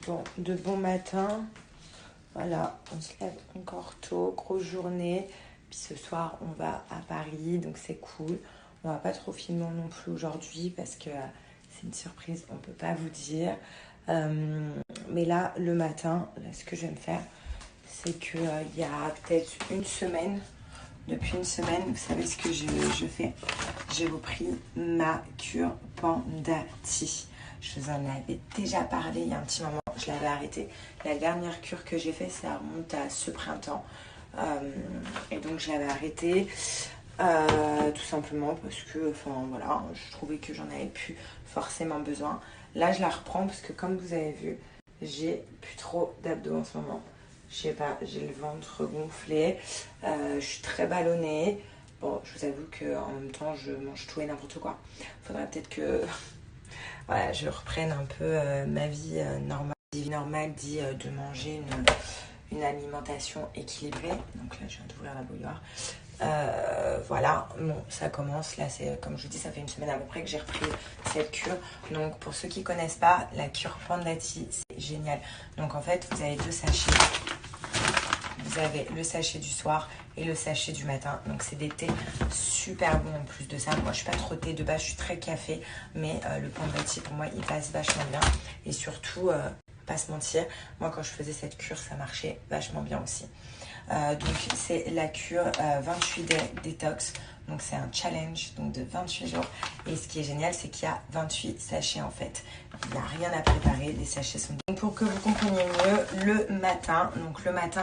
Bon, de bon matin. Voilà, on se lève encore tôt, grosse journée. Puis ce soir, on va à Paris, donc c'est cool. On va pas trop filmer non plus aujourd'hui parce que c'est une surprise, on peut pas vous dire. Mais là, le matin, là, ce que je vais me faire, c'est que il y a peut-être une semaine, depuis une semaine, vous savez ce que je fais? J'ai repris ma cure Panda Tea. Je vous en avais déjà parlé il y a un petit moment, je l'avais arrêté. La dernière cure que j'ai faite, ça remonte à ce printemps. Et donc je l'avais arrêté tout simplement parce que, enfin voilà, je trouvais que j'en avais plus forcément besoin. Là, je la reprends parce que comme vous avez vu, j'ai plus trop d'abdos en ce moment. Je sais pas, j'ai le ventre gonflé, je suis très ballonnée. Bon, je vous avoue qu'en même temps, je mange tout et n'importe quoi. Faudrait peut-être que voilà, je reprenne un peu ma vie normale. Vie normale dit de manger une alimentation équilibrée. Donc là, je viens d'ouvrir la bouilloire. Voilà, bon, ça commence. Là, c'est comme je vous dis, ça fait une semaine à peu près que j'ai repris cette cure. Donc, pour ceux qui ne connaissent pas, la cure Panda Tea, c'est génial. Donc, en fait, vous avez 2 sachets. Vous avez le sachet du soir et le sachet du matin. Donc, c'est des thés super bons en plus de ça. Moi, je suis pas trop thé de base, je suis très café. Mais le Panda Tea, pour moi, il passe vachement bien. Et surtout, pas se mentir, moi, quand je faisais cette cure, ça marchait vachement bien aussi. Donc, c'est la cure 28 Day Detox. Donc, c'est un challenge donc de 28 jours. Et ce qui est génial, c'est qu'il y a 28 sachets en fait. Il n'y a rien à préparer, les sachets sont... Donc, pour que vous compreniez mieux, le matin,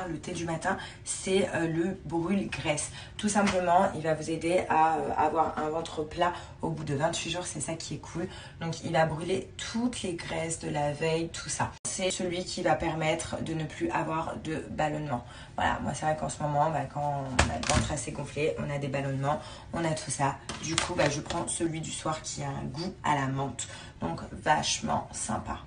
le thé du matin, c'est le brûle-graisse. Tout simplement, il va vous aider à avoir un ventre plat au bout de 28 jours, c'est ça qui est cool. Donc, il va brûler toutes les graisses de la veille, tout ça. C'est celui qui va permettre de ne plus avoir de ballonnement. Voilà, moi c'est vrai qu'en ce moment, quand on a le ventre assez gonflé, on a des ballonnements, on a tout ça. Du coup, je prends celui du soir qui a un goût à la menthe. Donc, vachement sympa.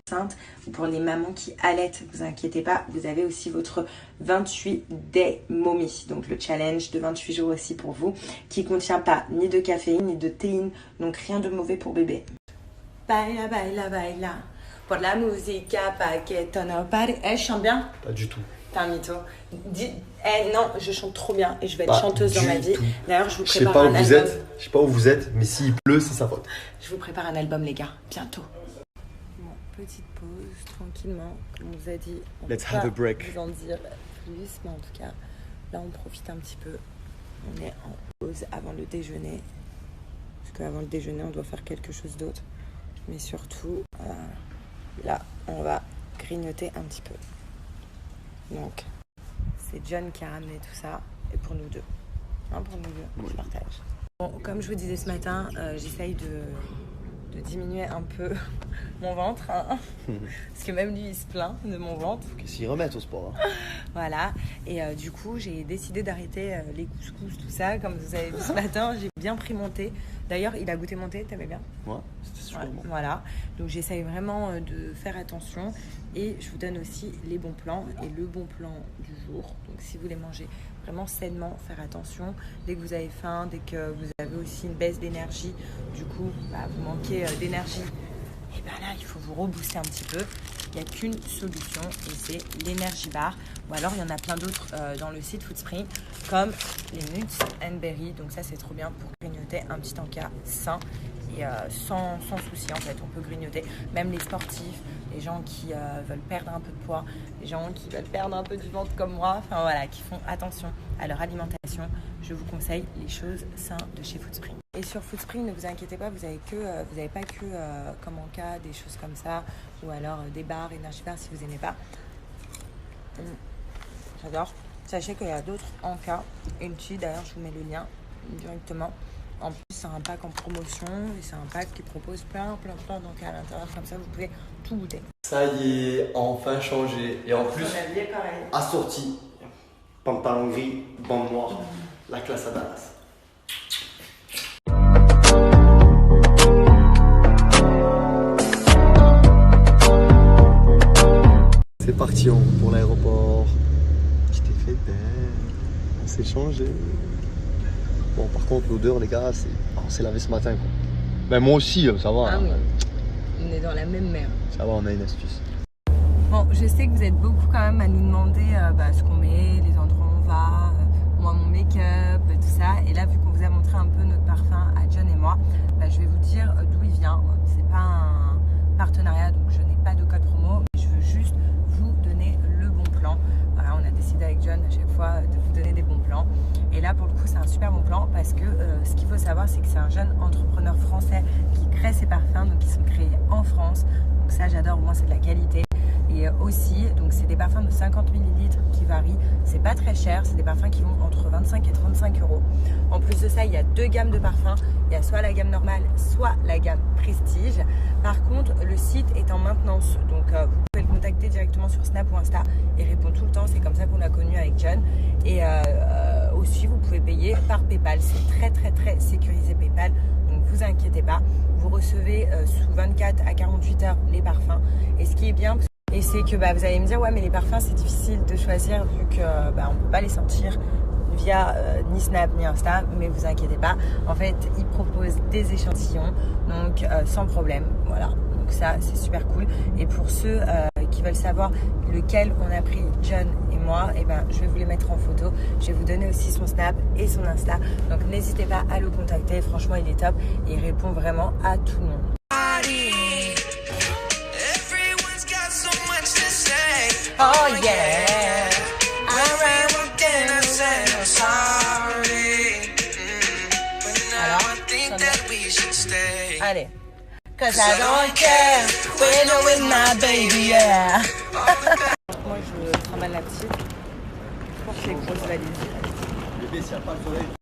Pour les mamans qui allaitent, vous inquiétez pas, vous avez aussi votre 28 Day Mommy. Donc, le challenge de 28 jours aussi pour vous, qui ne contient pas ni de caféine, ni de théine. Donc, rien de mauvais pour bébé. Baila, baila, baila. Pour la musique, pas que ton party. Je chante bien? Pas du tout. T'es un mytho. Non, je chante trop bien et je vais être chanteuse dans ma vie. D'ailleurs, je vous prépare un album. Je sais pas où vous êtes, mais s'il pleut, c'est sa faute. Je vous prépare un album, les gars, bientôt. Bon, petite pause, tranquillement, comme on vous a dit. Let's have a break. Vous en dire plus, mais en tout cas, là, on profite un petit peu. On est en pause avant le déjeuner. Parce qu'avant le déjeuner, on doit faire quelque chose d'autre. Mais surtout, là, on va grignoter un petit peu. Donc, c'est John qui a ramené tout ça, et pour nous deux. Pour nous deux, je partage. Bon, comme je vous disais ce matin, j'essaye de diminuer un peu mon ventre. Parce que même lui, il se plaint de mon ventre. Faut qu'il s'y remette au sport. Voilà. Et du coup, j'ai décidé d'arrêter les couscous, tout ça. Comme vous avez vu ce matin, j'ai bien pris mon thé. D'ailleurs, il a goûté mon thé, t'aimais bien? Ouais, c'était super bon. Voilà. Donc, j'essaye vraiment de faire attention. Et je vous donne aussi les bons plans et le bon plan du jour. Donc, si vous voulez manger vraiment sainement, faire attention. Dès que vous avez faim, dès que vous avez aussi une baisse d'énergie, du coup, vous manquez d'énergie, et bien là, il faut vous rebooster un petit peu. Il n'y a qu'une solution et c'est l'Energy Bar. Ou alors, il y en a plein d'autres dans le site Foodspring, comme les Nuts and Berry. Donc ça, c'est trop bien pour grignoter un petit encas sain et sans souci. En fait, on peut grignoter. Même les sportifs, les gens qui veulent perdre un peu de poids, les gens qui veulent perdre un peu du ventre comme moi, enfin voilà, qui font attention à leur alimentation. Je vous conseille les choses saines de chez Foodspring. Et sur Foodspring, ne vous inquiétez pas, vous n'avez pas que comme en cas des choses comme ça, ou alors des bars, Energy Bar si vous n'aimez pas. J'adore. Sachez qu'il y a d'autres en cas. Une petite, d'ailleurs, je vous mets le lien directement. En plus, c'est un pack en promotion et c'est un pack qui propose plein d'encas à l'intérieur. Comme ça, vous pouvez tout goûter. Ça y est, enfin changé. Et en plus, assorti. Pantalon gris, bande noire. La classe à Dallas. C'est parti pour l'aéroport. Petit effet d'air. On s'est changé. Bon, par contre, l'odeur, les gars, on s'est lavé ce matin, quoi. Ben, moi aussi, ça va. Ah oui, on est dans la même mer. Ça va, on a une astuce. Bon, je sais que vous êtes beaucoup quand même à nous demander ce qu'on met, les endroits où on va, moi mon make-up, tout ça. Et là, vu qu'on vous a montré un peu notre parfum à John et moi, je vais vous dire d'où il vient. C'est pas un partenariat, donc je n'ai pas de code promo. Je veux juste vous donner le bon plan. Voilà, on a décidé avec John à chaque fois de vous donner des bons plans. Et là, pour le coup, c'est un super bon plan parce que ce qu'il faut savoir, c'est que c'est un jeune entrepreneur français qui crée ses parfums, donc qui sont créés en France. Donc ça, j'adore, au moins c'est de la qualité. Et aussi, donc c'est des parfums de 50 ml qui varient, c'est pas très cher, c'est des parfums qui vont entre 25 et 35 euros. En plus de ça, il y a deux gammes de parfums, il y a soit la gamme normale, soit la gamme prestige. Par contre, le site est en maintenance, donc vous pouvez le contacter directement sur Snap ou Insta, il répond tout le temps, c'est comme ça qu'on l'a connu avec John. Et aussi, vous pouvez payer par PayPal, c'est très sécurisé PayPal, donc vous inquiétez pas. Vous recevez sous 24 à 48 heures les parfums. Et ce qui est bien, et c'est que vous allez me dire, ouais, mais les parfums, c'est difficile de choisir vu que on ne peut pas les sortir via ni Snap ni Insta, mais vous inquiétez pas. En fait, ils proposent des échantillons, donc sans problème. Voilà, donc ça, c'est super cool. Et pour ceux qui veulent savoir lequel on a pris, John et moi, je vais vous les mettre en photo. Je vais vous donner aussi son Snap et son Insta. Donc n'hésitez pas à le contacter. Franchement, il est top et il répond vraiment à tout le monde. Oh yeah, allez. Cause I don't care, when you're with my baby, yeah. Moi je trimballe la petite pour les grosses valises. Bébé, s'il n'y a pas de soleil.